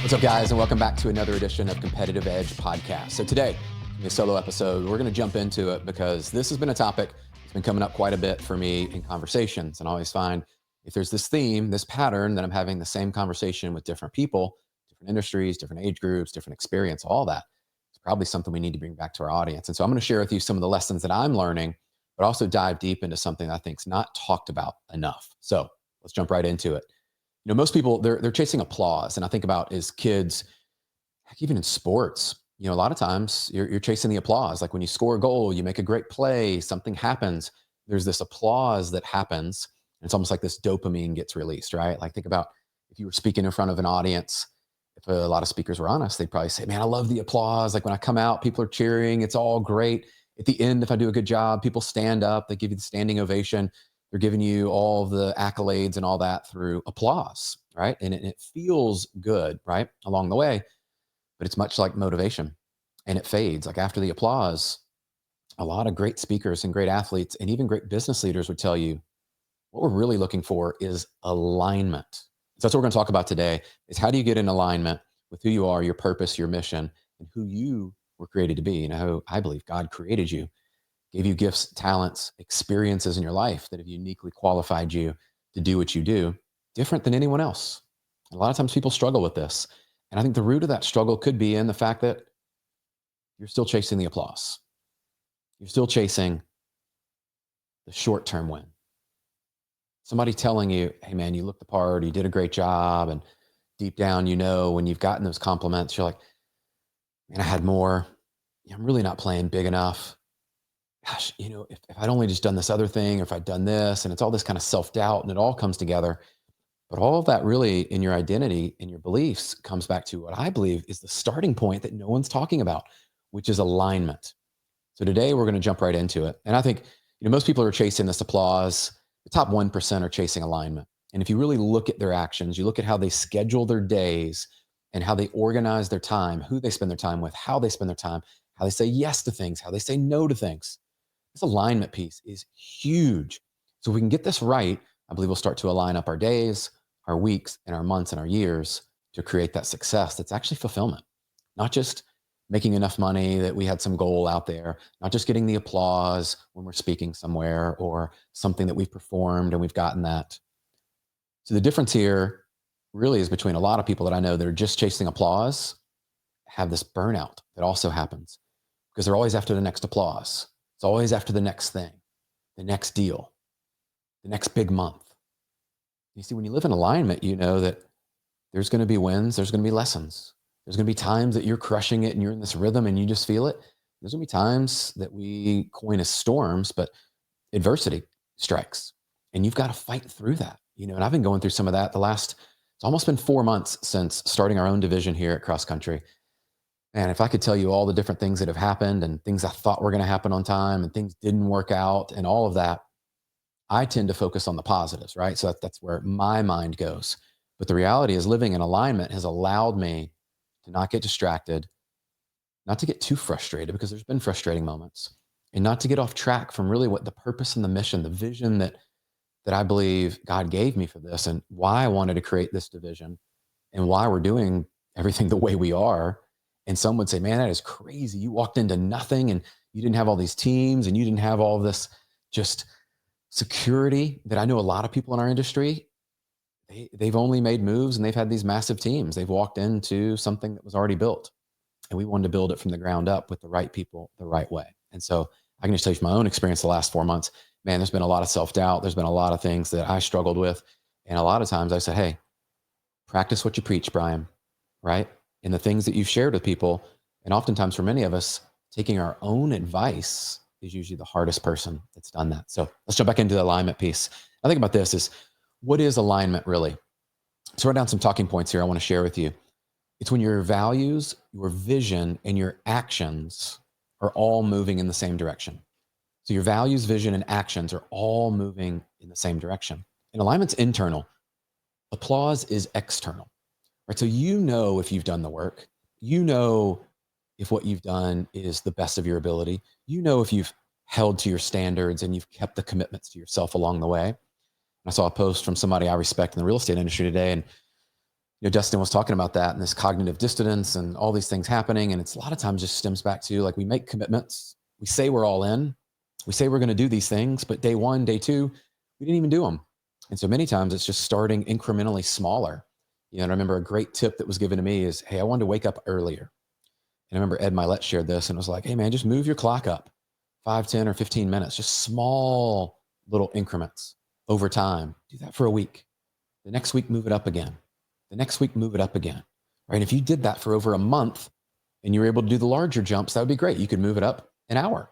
What's up, guys, and welcome back to another edition of Competitive Edge Podcast. So today, in a solo episode, we're going to jump into it because this has been a topic that's been coming up quite a bit for me in conversations. And I always find if there's this theme, this pattern, that I'm having the same conversation with different people, different industries, different age groups, different experience, all that, it's probably something we need to bring back to our audience. And so I'm going to share with you some of the lessons that I'm learning, but also dive deep into something that I think is not talked about enough. So let's jump right into it. You know, most people, they're chasing applause. And I think about as kids, heck, even in sports, you know, a lot of times you're chasing the applause. Like when you score a goal, you make a great play, something happens, there's this applause that happens. And it's almost like this dopamine gets released, right? Like think about if you were speaking in front of an audience, if a lot of speakers were honest, they'd probably say, man, I love the applause. Like when I come out, people are cheering. It's all great. At the end, if I do a good job, people stand up, they give you the standing ovation. They're giving you all of the accolades and all that through applause, right? And it feels good, right, along the way, but it's much like motivation and it fades. Like after the applause, a lot of great speakers and great athletes and even great business leaders would tell you what we're really looking for is alignment. So that's what we're going to talk about today is how do you get in alignment with who you are, your purpose, your mission, and who you were created to be. You know, how I believe God created you, gave you gifts, talents, experiences in your life that have uniquely qualified you to do what you do different than anyone else. And a lot of times people struggle with this. And I think the root of that struggle could be in the fact that you're still chasing the applause. You're still chasing the short-term win. Somebody telling you, hey man, you look the part, you did a great job. And deep down, you know, when you've gotten those compliments, you're like, man, I had more. I'm really not playing big enough. Gosh, you know, if I'd only just done this other thing, or if I'd done this, and it's all this kind of self-doubt and it all comes together. But all of that really in your identity and your beliefs comes back to what I believe is the starting point that no one's talking about, which is alignment. So today we're going to jump right into it. And I think, you know, most people are chasing this applause. The top 1% are chasing alignment. And if you really look at their actions, you look at how they schedule their days and how they organize their time, who they spend their time with, how they spend their time, how they say yes to things, how they say no to things. This alignment piece is huge. So if we can get this right, I believe we'll start to align up our days, our weeks, and our months and our years to create that success that's actually fulfillment. Not just making enough money that we had some goal out there, not just getting the applause when we're speaking somewhere or something that we've performed and we've gotten that. So the difference here really is between a lot of people that I know that are just chasing applause, have this burnout that also happens because they're always after the next applause. It's always after the next thing, the next deal, the next big month. You see, when you live in alignment, you know that there's going to be wins, there's going to be lessons. There's going to be times that you're crushing it and you're in this rhythm and you just feel it. There's going to be times that we coin as storms, but adversity strikes and you've got to fight through that. You know, and I've been going through some of that it's almost been 4 months since starting our own division here at Cross Country. And if I could tell you all the different things that have happened and things I thought were going to happen on time and things didn't work out and all of that, I tend to focus on the positives, right? So that's where my mind goes. But the reality is living in alignment has allowed me to not get distracted, not to get too frustrated because there's been frustrating moments, and not to get off track from really what the purpose and the mission, the vision that I believe God gave me for this and why I wanted to create this division and why we're doing everything the way we are. And some would say, man, that is crazy. You walked into nothing and you didn't have all these teams and you didn't have all of this just security that I know a lot of people in our industry, they've only made moves and they've had these massive teams. They've walked into something that was already built. And we wanted to build it from the ground up with the right people, the right way. And so I can just tell you from my own experience the last 4 months, man, there's been a lot of self-doubt. There's been a lot of things that I struggled with. And a lot of times I said, hey, practice what you preach, Brian, right? And the things that you've shared with people. And oftentimes for many of us, taking our own advice is usually the hardest person that's done that. So let's jump back into the alignment piece. I think about this is, what is alignment really? So write down some talking points here I want to share with you. It's when your values, your vision, and your actions are all moving in the same direction. So your values, vision, and actions are all moving in the same direction. And alignment's internal. Applause is external, right? So you know if you've done the work. You know if what you've done is the best of your ability. You know if you've held to your standards and you've kept the commitments to yourself along the way. I saw a post from somebody I respect in the real estate industry today, and Dustin was talking about that and this cognitive dissonance and all these things happening. And it's a lot of times just stems back to like we make commitments. We say we're all in. We say we're going to do these things, but day one, day two, we didn't even do them. And so many times it's just starting incrementally smaller. And I remember a great tip that was given to me is, hey, I wanted to wake up earlier. And I remember Ed Milet shared this and was like, hey man, just move your clock up 5, 10, or 15 minutes, just small little increments over time. Do that for a week. The next week, move it up again. The next week, move it up again, right? If you did that for over a month and you were able to do the larger jumps, that would be great. You could move it up an hour.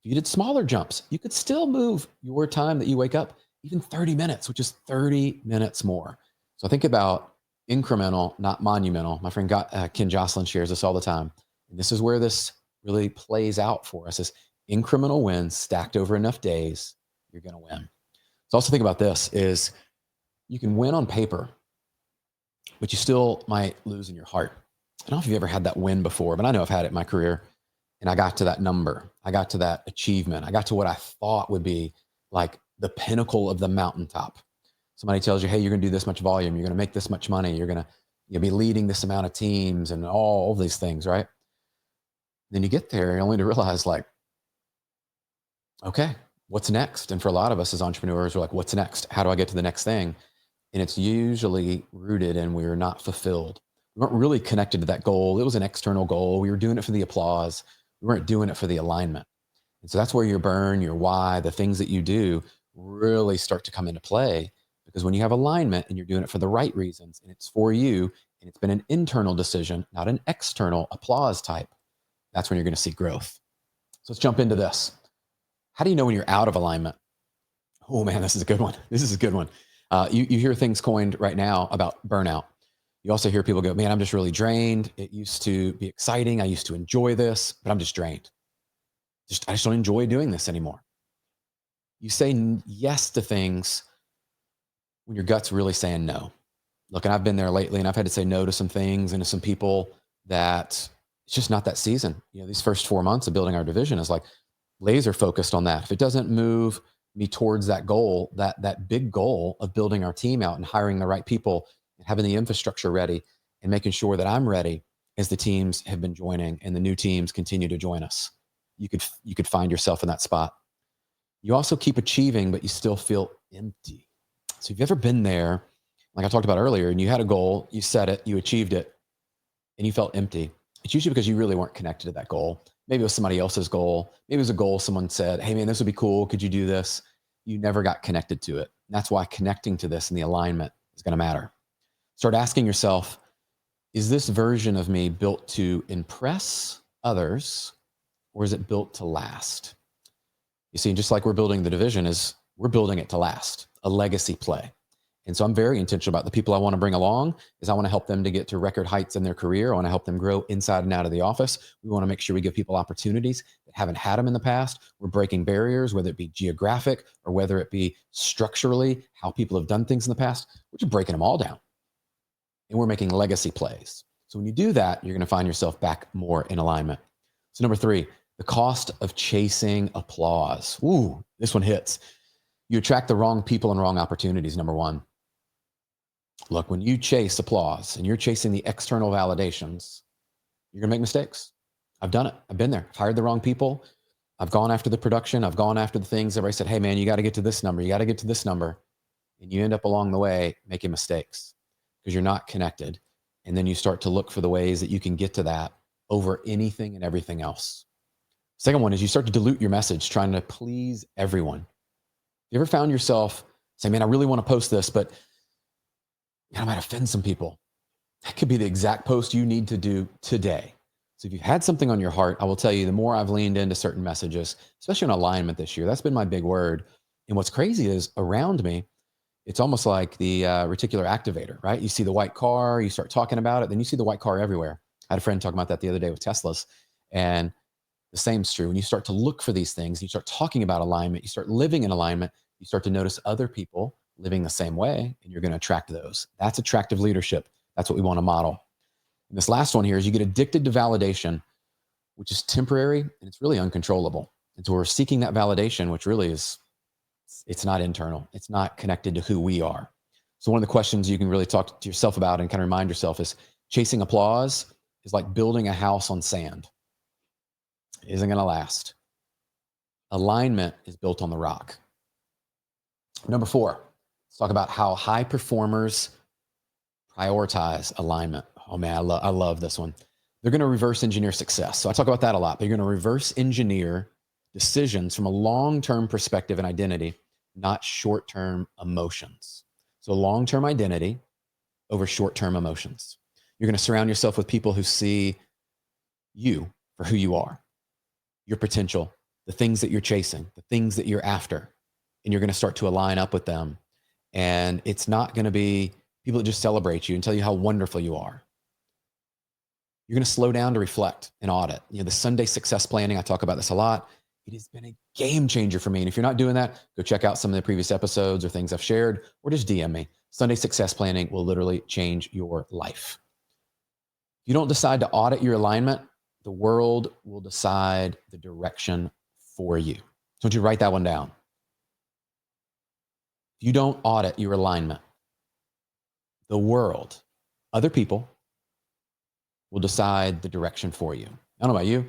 If you did smaller jumps, you could still move your time that you wake up even 30 minutes, which is 30 minutes more. So think about incremental, not monumental. My friend Ken Jocelyn shares this all the time. And this is where this really plays out for us is incremental wins stacked over enough days, you're going to win. So also think about this is you can win on paper, but you still might lose in your heart. I don't know if you've ever had that win before, but I know I've had it in my career. And I got to that number. I got to that achievement. I got to what I thought would be like the pinnacle of the mountaintop. Somebody tells you, hey, you're going to do this much volume. You're going to make this much money. You'll be leading this amount of teams and all these things, right? Then you get there only to realize like, okay, what's next? And for a lot of us as entrepreneurs, we're like, what's next? How do I get to the next thing? And it's usually rooted in we're not fulfilled. We weren't really connected to that goal. It was an external goal. We were doing it for the applause. We weren't doing it for the alignment. And so that's where your burn, your why, the things that you do really start to come into play. Because when you have alignment and you're doing it for the right reasons and it's for you and it's been an internal decision, not an external applause type, that's when you're going to see growth. So let's jump into this. How do you know when you're out of alignment? Oh man, this is a good one. This is a good one. You hear things coined right now about burnout. You also hear people go, man, I'm just really drained. It used to be exciting. I used to enjoy this, but I'm just drained. I just don't enjoy doing this anymore. You say yes to things when your gut's really saying no. Look, and I've been there lately and I've had to say no to some things and to some people that it's just not that season. These first 4 months of building our division is like laser focused on that. If it doesn't move me towards that goal, that big goal of building our team out and hiring the right people and having the infrastructure ready and making sure that I'm ready as the teams have been joining and the new teams continue to join us, you could find yourself in that spot. You also keep achieving, but you still feel empty. So if you've ever been there, like I talked about earlier, and you had a goal, you set it, you achieved it, and you felt empty, it's usually because you really weren't connected to that goal. Maybe it was somebody else's goal. Maybe it was a goal someone said, hey man, this would be cool. Could you do this? You never got connected to it. And that's why connecting to this and the alignment is going to matter. Start asking yourself, is this version of me built to impress others or is it built to last? You see, just like we're building the division we're building it to last, a legacy play. And so I'm very intentional about the people I want to bring along is I want to help them to get to record heights in their career. I want to help them grow inside and out of the office. We want to make sure we give people opportunities that haven't had them in the past. We're breaking barriers, whether it be geographic or whether it be structurally, how people have done things in the past. We're just breaking them all down. And we're making legacy plays. So when you do that, you're going to find yourself back more in alignment. So number 3, the cost of chasing applause. Ooh, this one hits. You attract the wrong people and wrong opportunities, number 1. Look, when you chase applause and you're chasing the external validations, you're going to make mistakes. I've done it. I've been there. I've hired the wrong people. I've gone after the production. I've gone after the things. Everybody said, hey man, you got to get to this number. You got to get to this number. And you end up along the way making mistakes because you're not connected. And then you start to look for the ways that you can get to that over anything and everything else. Second one is you start to dilute your message, trying to please everyone. You ever found yourself saying, man, I really want to post this, but I might offend some people. That could be the exact post you need to do today. So if you've had something on your heart, I will tell you, the more I've leaned into certain messages, especially on alignment this year, that's been my big word. And what's crazy is around me, it's almost like the reticular activator, right? You see the white car, you start talking about it, then you see the white car everywhere. I had a friend talking about that the other day with Teslas. And the same's true. When you start to look for these things, you start talking about alignment, you start living in alignment, you start to notice other people living the same way, and you're going to attract those. That's attractive leadership. That's what we want to model. And this last one here is you get addicted to validation, which is temporary and it's really uncontrollable. And so we're seeking that validation, which really is, it's not internal. It's not connected to who we are. So one of the questions you can really talk to yourself about and kind of remind yourself is chasing applause is like building a house on sand. It isn't going to last. Alignment is built on the rock. Number 4, let's talk about how high performers prioritize alignment. Oh man, I love this one. They're going to reverse engineer success. So I talk about that a lot. They're going to reverse engineer decisions from a long-term perspective and identity, not short-term emotions. So long-term identity over short-term emotions. You're going to surround yourself with people who see you for who you are, your potential, the things that you're chasing, the things that you're after, and you're going to start to align up with them. And it's not going to be people that just celebrate you and tell you how wonderful you are. You're going to slow down to reflect and audit. The Sunday success planning, I talk about this a lot. It has been a game changer for me. And if you're not doing that, go check out some of the previous episodes or things I've shared, or just DM me. Sunday success planning will literally change your life. If you don't decide to audit your alignment, the world will decide the direction for you. So I want you to write that one down. If you don't audit your alignment, the world, other people, will decide the direction for you. I don't know about you.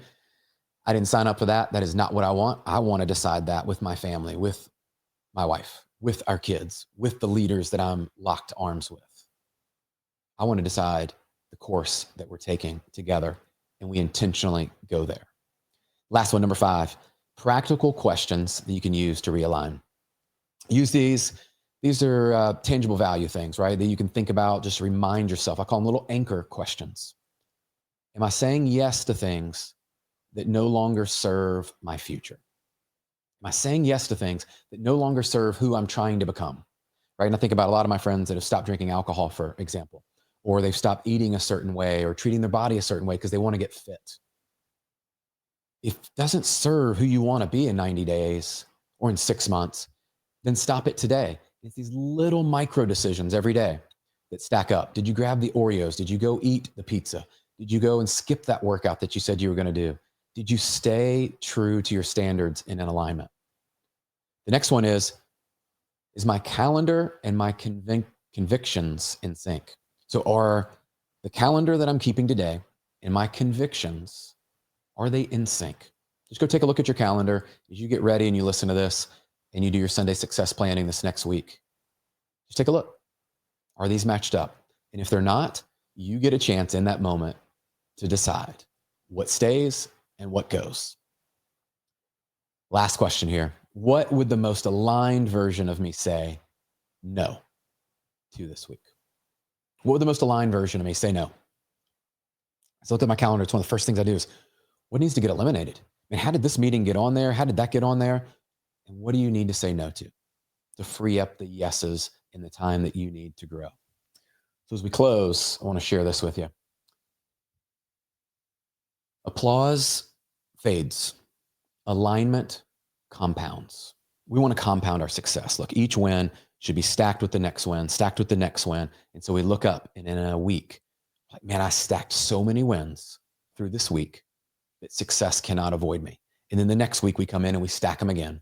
I didn't sign up for that. That is not what I want. I want to decide that with my family, with my wife, with our kids, with the leaders that I'm locked arms with. I want to decide the course that we're taking together, and we intentionally go there. Last one, number 5, practical questions that you can use to realign. Use these. These are tangible value things, right? That you can think about, just remind yourself. I call them little anchor questions. Am I saying yes to things that no longer serve my future? Am I saying yes to things that no longer serve who I'm trying to become? Right? And I think about a lot of my friends that have stopped drinking alcohol, for example, or they've stopped eating a certain way or treating their body a certain way because they want to get fit. If it doesn't serve who you want to be in 90 days or in 6 months, then stop it today. It's these little micro decisions every day that stack up. Did you grab the Oreos? Did you go eat the pizza? Did you go and skip that workout that you said you were going to do? Did you stay true to your standards and in alignment? The next one is my calendar and my convictions in sync? So are the calendar that I'm keeping today and my convictions, are they in sync? Just go take a look at your calendar as you get ready and you listen to this and you do your Sunday success planning this next week. Just take a look. Are these matched up? And if they're not, you get a chance in that moment to decide what stays and what goes. Last question here. What would the most aligned version of me say no to this week? What would the most aligned version of me say no? So I looked at my calendar. It's one of the first things I do is what needs to get eliminated? And how did this meeting get on there? How did that get on there? And what do you need to say no to free up the yeses in the time that you need to grow? So as we close, I want to share this with you. Applause fades. Alignment compounds. We want to compound our success. Look, each win should be stacked with the next win, stacked with the next win. And so we look up and in a week, like, man, I stacked so many wins through this week that success cannot avoid me. And then the next week we come in and we stack them again.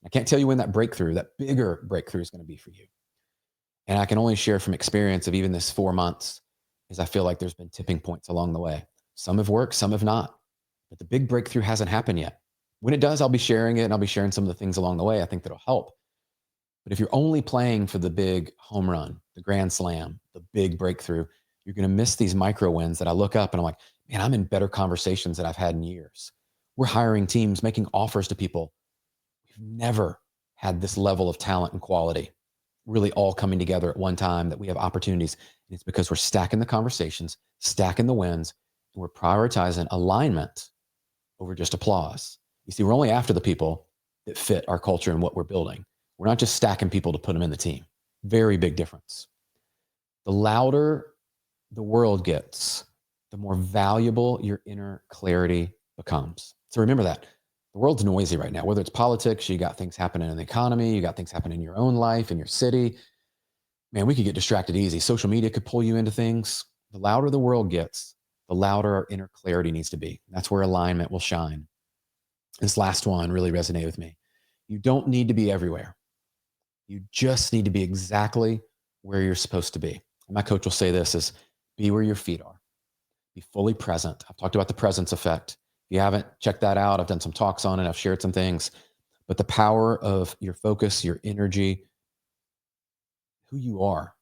I can't tell you when that breakthrough, that bigger breakthrough is going to be for you. And I can only share from experience of even this 4 months, is I feel like there's been tipping points along the way. Some have worked, some have not. But the big breakthrough hasn't happened yet. When it does, I'll be sharing it and I'll be sharing some of the things along the way I think that'll help. But if you're only playing for the big home run, the grand slam, the big breakthrough, you're going to miss these micro wins that I look up and I'm like, man, I'm in better conversations than I've had in years. We're hiring teams, making offers to people. We've never had this level of talent and quality really all coming together at one time, that we have opportunities. And it's because we're stacking the conversations, stacking the wins, and we're prioritizing alignment over just applause. You see, we're only after the people that fit our culture and what we're building. We're not just stacking people to put them in the team. Very big difference. The louder the world gets, the more valuable your inner clarity becomes. So remember that. The world's noisy right now, whether it's politics, you got things happening in the economy, you got things happening in your own life, in your city. Man, we could get distracted easy. Social media could pull you into things. The louder the world gets, the louder our inner clarity needs to be. That's where alignment will shine. This last one really resonated with me. You don't need to be everywhere. You just need to be exactly where you're supposed to be. And my coach will say this is be where your feet are. Be fully present. I've talked about the presence effect. If you haven't checked that out, I've done some talks on it. I've shared some things. But the power of your focus, your energy, who you are,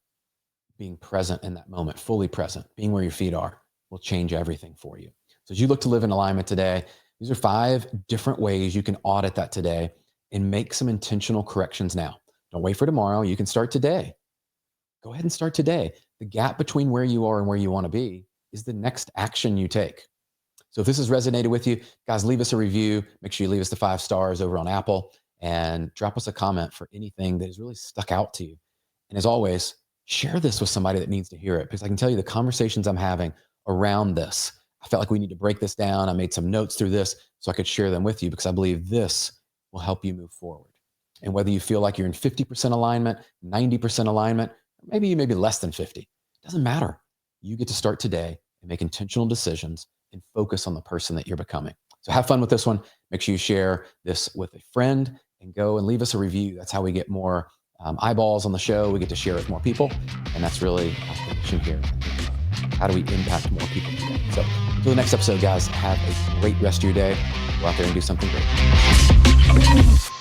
being present in that moment, fully present, being where your feet are, will change everything for you. So as you look to live in alignment today, these are 5 different ways you can audit that today and make some intentional corrections now. Don't wait for tomorrow. You can start today. Go ahead and start today. The gap between where you are and where you want to be is the next action you take. So if this has resonated with you, guys, leave us a review. Make sure you leave us the 5 stars over on Apple and drop us a comment for anything that has really stuck out to you. And as always, share this with somebody that needs to hear it, because I can tell you the conversations I'm having around this, I felt like we need to break this down. I made some notes through this so I could share them with you, because I believe this will help you move forward. And whether you feel like you're in 50% alignment, 90% alignment, maybe you may be less than 50, it doesn't matter. You get to start today and make intentional decisions and focus on the person that you're becoming. So have fun with this one. Make sure you share this with a friend and go and leave us a review. That's how we get more eyeballs on the show. We get to share it with more people. And that's really our mission here. How do we impact more people today? So until the next episode, guys, have a great rest of your day. Go out there and do something great.